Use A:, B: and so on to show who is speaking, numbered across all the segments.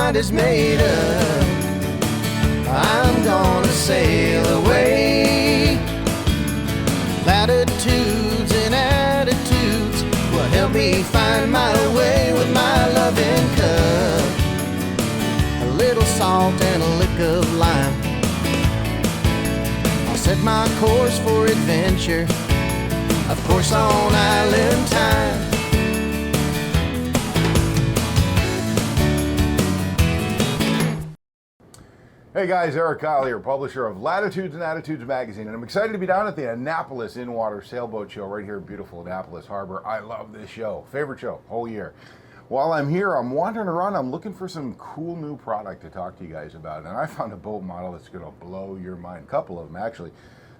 A: mind is made up. I'm gonna sail away. Latitudes and attitudes will help me find my way with my loving cup. A little salt and a lick of lime. I'll set my course for adventure, of course on island time.
B: Hey guys, Eric Kyle here, publisher of Latitudes and Attitudes magazine, and I'm excited to be down at the Annapolis in-water sailboat show right here in beautiful Annapolis Harbor. I love this show, favorite show whole year. While I'm here, I'm wandering around, I'm looking for some cool new product to talk to you guys about, and I found a boat model that's going to blow your mind, a couple of them actually.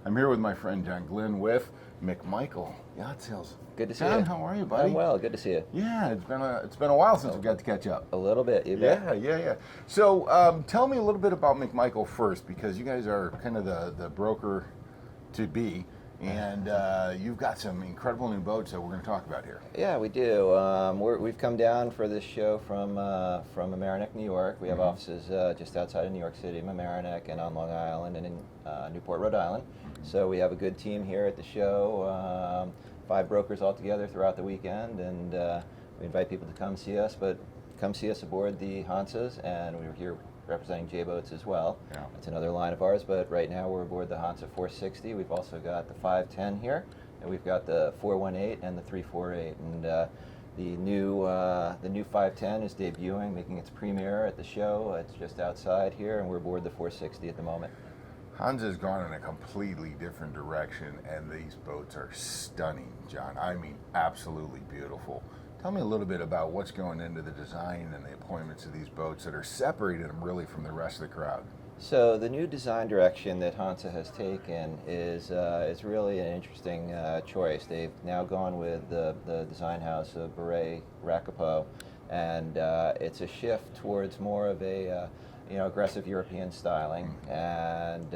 B: I'm here with my friend John Glynn with McMichael Yacht Sales.
C: Good to see you.
B: John, how are you, buddy?
C: I'm well. Good to see you.
B: Yeah, it's been a while since we got to catch up.
C: A little bit. You bet.
B: Yeah. So tell me a little bit about McMichael first, because you guys are kind of the broker to be, and you've got some incredible new boats that we're going to talk about here.
C: Yeah, we do. We've come down for this show from Mamaroneck, New York. We have offices just outside of New York City, Mamaroneck, and on Long Island, and in Newport, Rhode Island. So we have a good team here at the show. 5 brokers all together throughout the weekend, and we invite people to come see us, but come see us aboard the Hansas, and we're here representing J-Boats as well. Yeah. That's another line of ours, but right now we're aboard the Hansa 460. We've also got the 510 here, and we've got the 418 and the 348, and the new 510 is debuting, making its premiere at the show. It's just outside here, and we're aboard the 460 at the moment.
B: Hansa's gone in a completely different direction, and these boats are stunning, John. I mean, absolutely beautiful. Tell me a little bit about what's going into the design and the appointments of these boats that are separating them really from the rest of the crowd.
C: So the new design direction that Hansa has taken is really an interesting choice. They've now gone with the design house of Beret Racapot, and it's a shift towards more of a aggressive European styling, and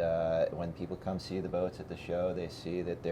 C: when people come see the boats at the show, they see that they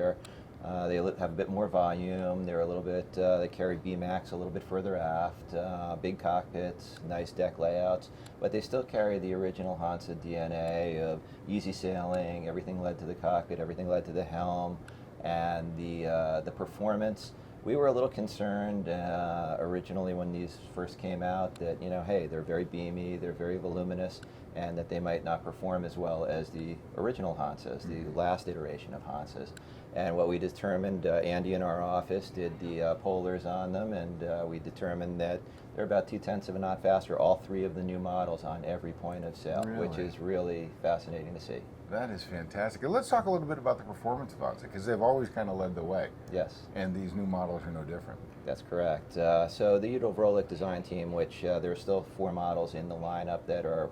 C: have a bit more volume. They're a little bit, they carry B-Max a little bit further aft, big cockpits, nice deck layouts, but they still carry the original Hansa DNA of easy sailing. Everything led to the cockpit, everything led to the helm, and the performance. We were a little concerned originally when these first came out that, hey, they're very beamy, they're very voluminous, and that they might not perform as well as the original Hansas, the last iteration of Hansas. And what we determined, Andy in our office did the polars on them, and we determined that they're about 0.2 of a knot faster, all 3 of the new models on every point of sail, which is really fascinating to see.
B: That is fantastic. And let's talk a little bit about the performance of Hansa, because they've always kind of led the way.
C: Yes.
B: And these new models are no different.
C: That's correct. So the Udo Vrolik design team, which there are still 4 models in the lineup that are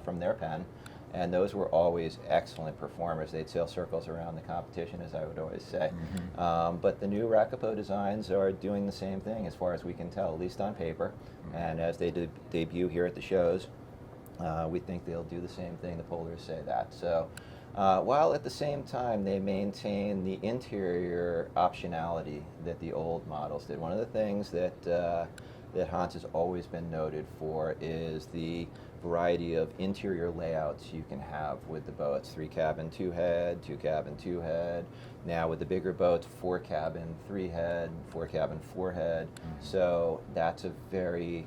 C: from their pen, and those were always excellent performers. They'd sail circles around the competition, as I would always say. But the new Racapot designs are doing the same thing, as far as we can tell, at least on paper. And as they debut here at the shows, we think they'll do the same thing. The polars say that. So while at the same time they maintain the interior optionality that the old models did. One of the things that Hansa's always been noted for is the variety of interior layouts you can have with the boats. 3-cabin, 2-head, 2-cabin, 2-head. Now with the bigger boats, 4-cabin, 3-head, 4-cabin, 4-head. So that's a very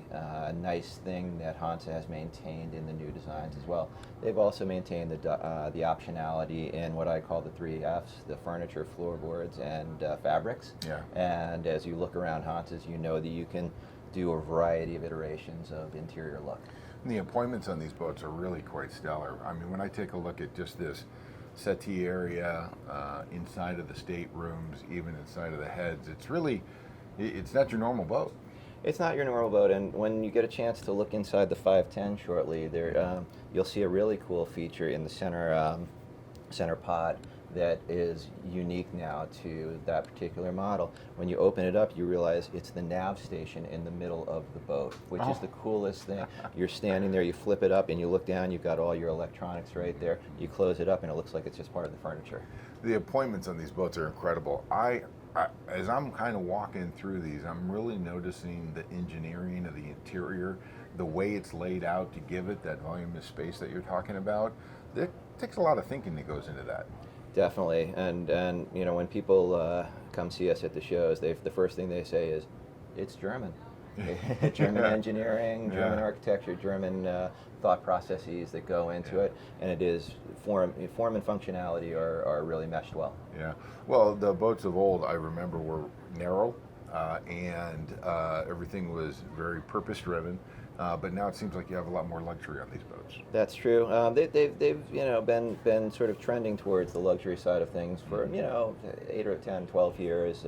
C: nice thing that Hansa has maintained in the new designs as well. They've also maintained the optionality in what I call the 3 Fs, the furniture, floorboards, and fabrics. Yeah. And as you look around Hansa's, you know that you can do a variety of iterations of interior look.
B: And the appointments on these boats are really quite stellar. I mean, when I take a look at just this settee area, inside of the staterooms, even inside of the heads, it's not your normal boat.
C: It's not your normal boat, and when you get a chance to look inside the 510 shortly, there you'll see a really cool feature in the center pod that is unique now to that particular model. When you open it up, you realize it's the nav station in the middle of the boat, which is the coolest thing. You're standing there, you flip it up, and you look down, you've got all your electronics right there. You close it up, and it looks like it's just part of the furniture.
B: The appointments on these boats are incredible. As I'm kind of walking through these, I'm really noticing the engineering of the interior, the way it's laid out to give it that volume of space that you're talking about, it takes a lot of thinking that goes into that.
C: Definitely, and you know, when people come see us at the shows, the first thing they say is, "It's German." German engineering, German architecture, German thought processes that go into it, and it is form and functionality are really meshed well.
B: Yeah. Well, the boats of old, I remember, were narrow, and everything was very purpose-driven. But now it seems like you have a lot more luxury on these boats.
C: That's true. They've you know been sort of trending towards the luxury side of things for 8 or 10, 12 years.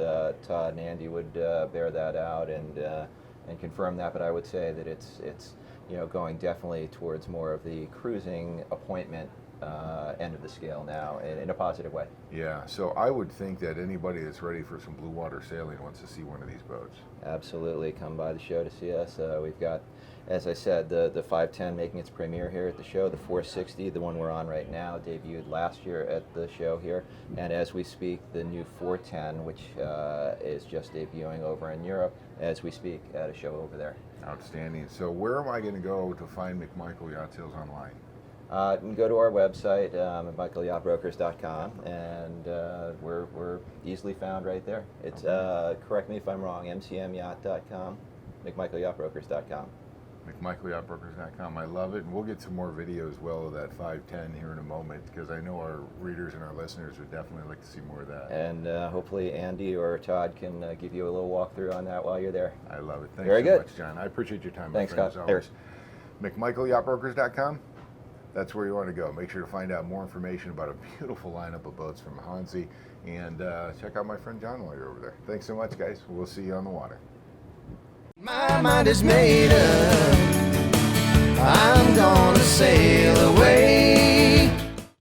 C: Todd and Andy would bear that out and confirm that. But I would say that it's going definitely towards more of the cruising appointment end of the scale now in a positive way.
B: Yeah, so I would think that anybody that's ready for some blue water sailing wants to see one of these boats.
C: Absolutely, come by the show to see us. We've got, as I said, the 510 making its premiere here at the show. The 460, the one we're on right now, debuted last year at the show here. And as we speak, the new 410, which is just debuting over in Europe, as we speak at a show over there.
B: Outstanding. So where am I going to go to find McMichael Yacht Sales online?
C: You can go to our website, McMichaelYachtBrokers.com, and we're easily found right there. It's, correct me if I'm wrong, MCMYacht.com, McMichaelYachtBrokers.com.
B: McMichaelYachtBrokers.com. I love it, and we'll get some more video as well of that 510 here in a moment, because I know our readers and our listeners would definitely like to see more of that.
C: And hopefully Andy or Todd can give you a little walkthrough on that while you're there.
B: I love it. Thanks
C: Very
B: so
C: good.
B: much, John. I appreciate your time,
C: Thanks,
B: my friend,
C: Scott.
B: as always. McMichaelYachtBrokers.com. That's where you want to go. Make sure to find out more information about a beautiful lineup of boats from Hansi, and check out my friend John while you're over there. Thanks so much, guys. We'll see you on the water.
A: My mind is made up.